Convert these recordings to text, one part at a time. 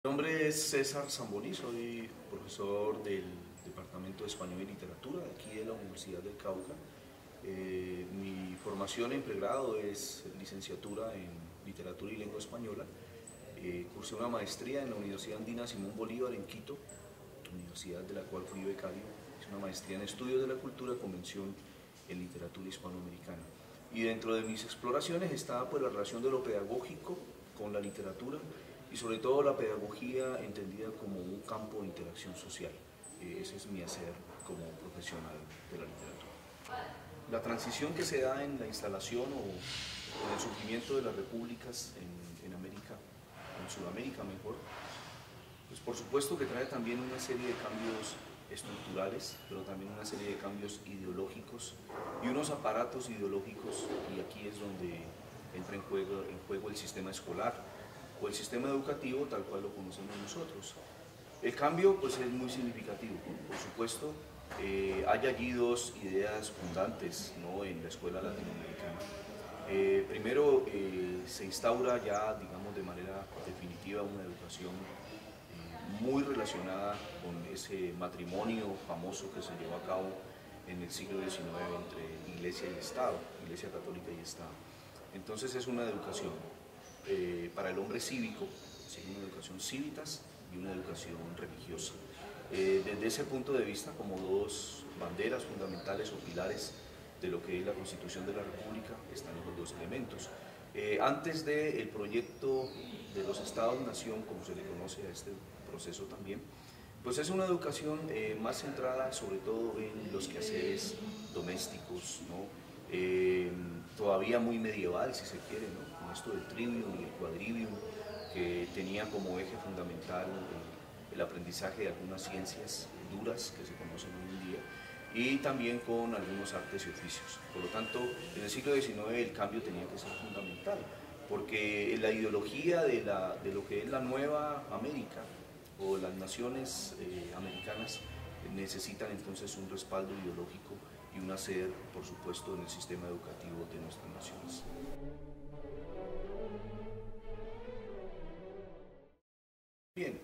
Mi nombre es César Zamboni, soy profesor del Departamento de Español y Literatura de aquí de la Universidad del Cauca. Mi formación en pregrado es licenciatura en Literatura y Lengua Española. Cursé una maestría en la Universidad Andina Simón Bolívar en Quito, universidad de la cual fui becario. Es una maestría en Estudios de la Cultura con mención en Literatura Hispanoamericana. Y dentro de mis exploraciones está pues, la relación de lo pedagógico con la literatura y sobre todo la pedagogía entendida como un campo de interacción social. Ese es mi hacer como profesional de la literatura. La transición que se da en la instalación o en el surgimiento de las repúblicas en América, en Sudamérica mejor, pues por supuesto que trae también una serie de cambios estructurales, pero también una serie de cambios ideológicos y unos aparatos ideológicos, y aquí es donde entra en juego el sistema escolar o el sistema educativo tal cual lo conocemos nosotros. El cambio pues es muy significativo, por supuesto. Hay allí dos ideas fundantes, ¿no?, en la escuela latinoamericana. Primero, se instaura ya, digamos, de manera definitiva una educación muy relacionada con ese matrimonio famoso que se llevó a cabo en el siglo XIX entre Iglesia y Estado, Iglesia Católica y Estado. Entonces es una educación para el hombre cívico, una educación cívitas y una educación religiosa. Desde ese punto de vista, como dos banderas fundamentales o pilares de lo que es la Constitución de la República, están los dos elementos. Antes del proyecto de los Estados-Nación, como se le conoce a este proceso también, pues es una educación más centrada sobre todo en los quehaceres domésticos, ¿no? Todavía muy medieval, si se quiere, ¿no?, con esto del trivium y el quadrivium, que tenía como eje fundamental el aprendizaje de algunas ciencias duras que se conocen hoy en día, y también con algunos artes y oficios. Por lo tanto, en el siglo XIX el cambio tenía que ser fundamental, porque la ideología de lo que es la nueva América o las naciones americanas necesitan entonces un respaldo ideológico y un hacer, por supuesto, en el sistema educativo de nuestras naciones. Bien,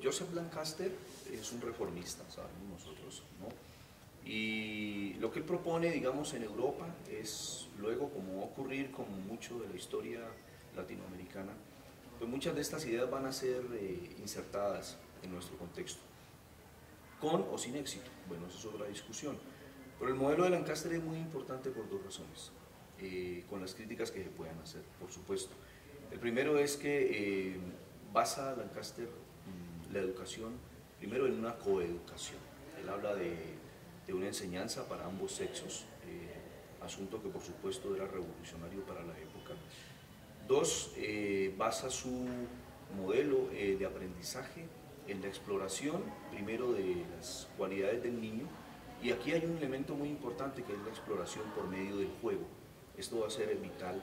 Joseph Lancaster es un reformista, sabemos nosotros, ¿no? Y lo que él propone, digamos, en Europa es, luego, como va a ocurrir con mucho de la historia latinoamericana, pues muchas de estas ideas van a ser insertadas en nuestro contexto, con o sin éxito. Bueno, esa es otra discusión. Pero el modelo de Lancaster es muy importante por dos razones, con las críticas que se puedan hacer, por supuesto. El primero es que basa Lancaster la educación primero en una coeducación. Él habla de una enseñanza para ambos sexos, asunto que por supuesto era revolucionario para la época. Dos, basa su modelo de aprendizaje en la exploración, primero de las cualidades del niño, y aquí hay un elemento muy importante que es la exploración por medio del juego. Esto va a ser vital,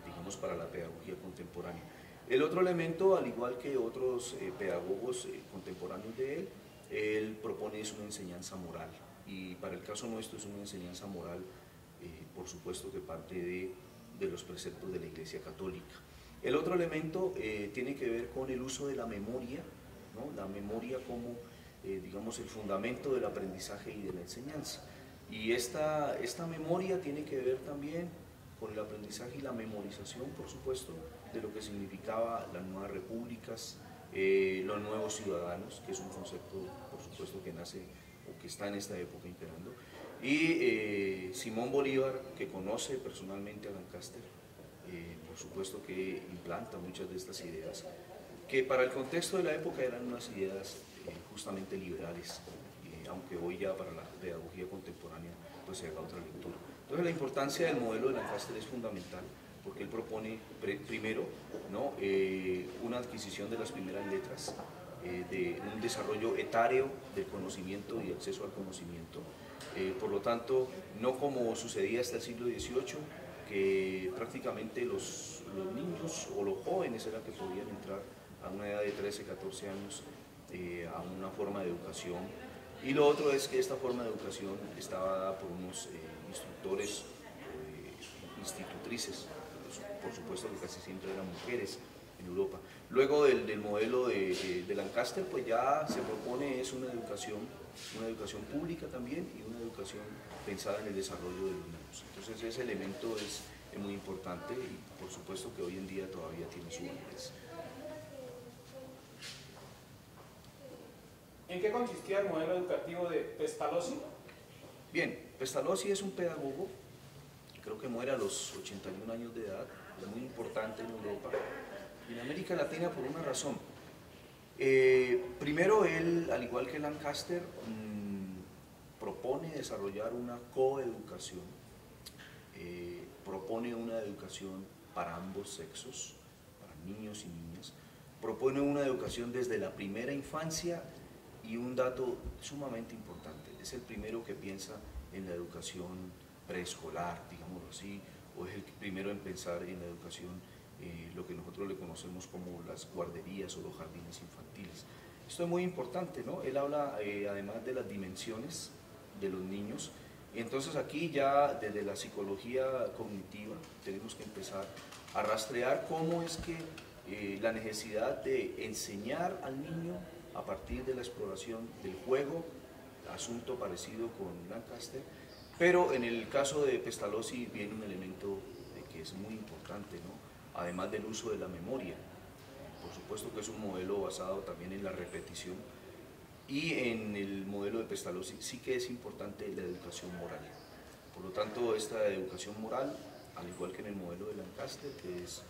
digamos, para la pedagogía contemporánea. El otro elemento, al igual que otros pedagogos contemporáneos de él propone es una enseñanza moral, y para el caso nuestro es una enseñanza moral, por supuesto que parte de los preceptos de la Iglesia Católica. El otro elemento tiene que ver con el uso de la memoria, ¿no?, la memoria como, digamos, el fundamento del aprendizaje y de la enseñanza. Y esta memoria tiene que ver también con el aprendizaje y la memorización, por supuesto, de lo que significaba las nuevas repúblicas, los nuevos ciudadanos, que es un concepto, por supuesto, que nace o que está en esta época imperando, y Simón Bolívar, que conoce personalmente a Lancaster, por supuesto que implanta muchas de estas ideas, que para el contexto de la época eran unas ideas justamente liberales, aunque hoy ya para la pedagogía contemporánea pues se haga otra lectura. Entonces la importancia del modelo de Lancaster es fundamental, porque él propone primero, ¿no?, una adquisición de las primeras letras, de un desarrollo etáreo del conocimiento y acceso al conocimiento. Por lo tanto, no como sucedía hasta el siglo XVIII, que prácticamente los niños o los jóvenes eran que podían entrar a una edad de 13, 14 años a una forma de educación. Y lo otro es que esta forma de educación estaba dada por unos instructores, institutrices, por supuesto que casi siempre eran mujeres. en Europa. Luego del modelo de Lancaster, pues ya se propone es una educación pública también y una educación pensada en el desarrollo de los niños. Entonces ese elemento es muy importante y por supuesto que hoy en día todavía tiene su validez. ¿En qué consistía el modelo educativo de Pestalozzi? Bien, Pestalozzi es un pedagogo, creo que muere a los 81 años de edad, es muy importante en Europa y en América Latina por una razón. Primero él, al igual que Lancaster, propone desarrollar una coeducación, propone una educación para ambos sexos, para niños y niñas, propone una educación desde la primera infancia y un dato sumamente importante, es el primero que piensa en la educación preescolar, digámoslo así, o es el primero en pensar en la educación, lo que nosotros le conocemos como las guarderías o los jardines infantiles. Esto es muy importante, ¿no? Él habla además de las dimensiones de los niños, y entonces aquí ya desde la psicología cognitiva tenemos que empezar a rastrear cómo es que la necesidad de enseñar al niño a partir de la exploración del juego, asunto parecido con Lancaster, pero en el caso de Pestalozzi viene un elemento que es muy importante, ¿no? Además del uso de la memoria. Por supuesto que es un modelo basado también en la repetición, y en el modelo de Pestalozzi sí que es importante la educación moral. Por lo tanto, esta educación moral, al igual que en el modelo de Lancaster, que es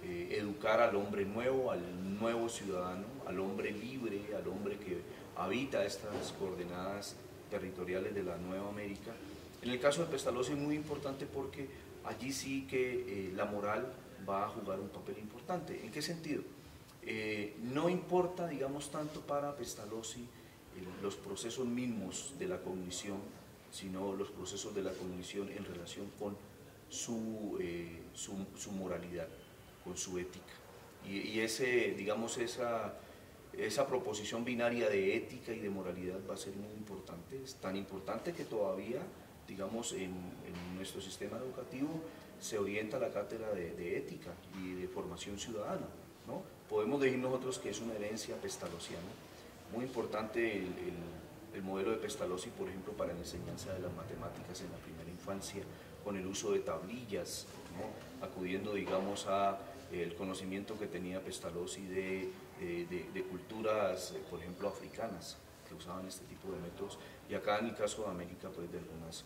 educar al hombre nuevo, al nuevo ciudadano, al hombre libre, al hombre que habita estas coordenadas territoriales de la Nueva América. En el caso de Pestalozzi es muy importante porque allí sí que la moral va a jugar un papel importante. ¿En qué sentido? No importa, digamos, tanto para Pestalozzi los procesos mismos de la cognición, sino los procesos de la cognición en relación con su moralidad, con su ética. Y ese, digamos, esa proposición binaria de ética y de moralidad va a ser muy importante, es tan importante que todavía, digamos, en nuestro sistema educativo se orienta la cátedra de ética y de formación ciudadana, ¿no? Podemos decir nosotros que es una herencia pestalozziana, muy importante el modelo de Pestalozzi, por ejemplo, para la enseñanza de las matemáticas en la primera infancia, con el uso de tablillas, ¿no? Acudiendo, digamos, a el conocimiento que tenía Pestalozzi de culturas, por ejemplo, africanas, que usaban este tipo de métodos, y acá en el caso de América, pues de algunas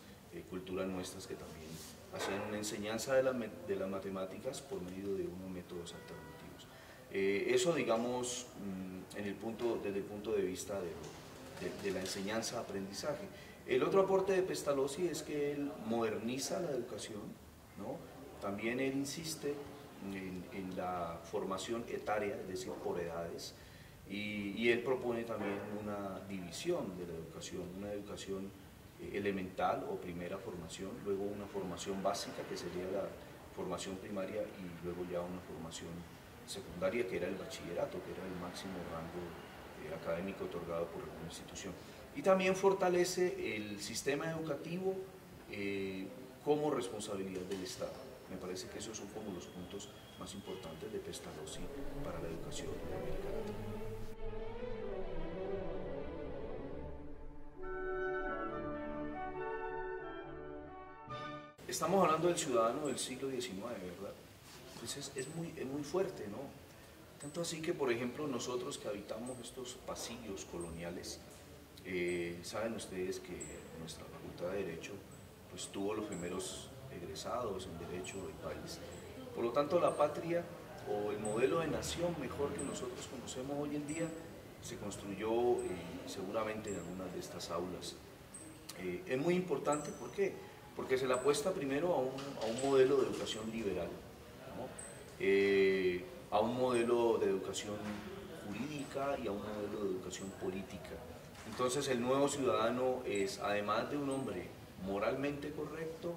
culturas nuestras que también hacían una enseñanza de las matemáticas por medio de unos métodos alternativos. Eso, digamos, desde el punto de vista de la enseñanza-aprendizaje. El otro aporte de Pestalozzi es que él moderniza la educación, ¿no? También él insiste en la formación etaria, es decir, por edades, y él propone también una división de la educación, una educación elemental o primera formación, luego una formación básica que sería la formación primaria y luego ya una formación secundaria que era el bachillerato, que era el máximo rango académico otorgado por alguna institución. Y también fortalece el sistema educativo como responsabilidad del Estado. Me parece que esos son como los puntos más importantes de Pestalozzi para la educación en América Latina. Estamos hablando del ciudadano del siglo XIX, ¿verdad? Entonces es muy fuerte, ¿no? Tanto así que, por ejemplo, nosotros que habitamos estos pasillos coloniales, saben ustedes que nuestra Facultad de Derecho pues, tuvo los primeros egresados en Derecho del país. Por lo tanto, la patria o el modelo de nación mejor que nosotros conocemos hoy en día se construyó seguramente en algunas de estas aulas. Es muy importante, ¿por qué? Porque se le apuesta primero a un modelo de educación liberal, ¿no? A un modelo de educación jurídica y a un modelo de educación política. Entonces el nuevo ciudadano es, además de un hombre moralmente correcto,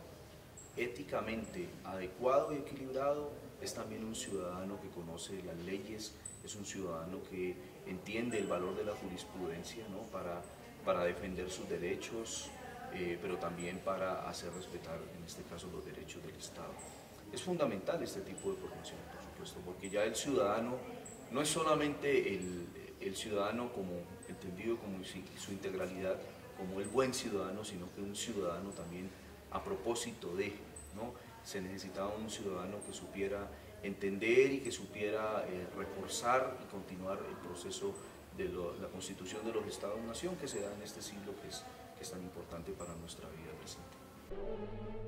éticamente adecuado y equilibrado, es también un ciudadano que conoce las leyes, es un ciudadano que entiende el valor de la jurisprudencia, ¿no? para defender sus derechos, pero también para hacer respetar, en este caso, los derechos del Estado. Es fundamental este tipo de formación, por supuesto. supuesto, porque ya el ciudadano no es solamente el ciudadano como entendido como su integralidad, como el buen ciudadano, sino que un ciudadano también a propósito de, ¿no? Se necesitaba un ciudadano que supiera entender y que supiera reforzar y continuar el proceso de la constitución de los Estados-nación que se da en este siglo que es tan importante para nuestra vida presente.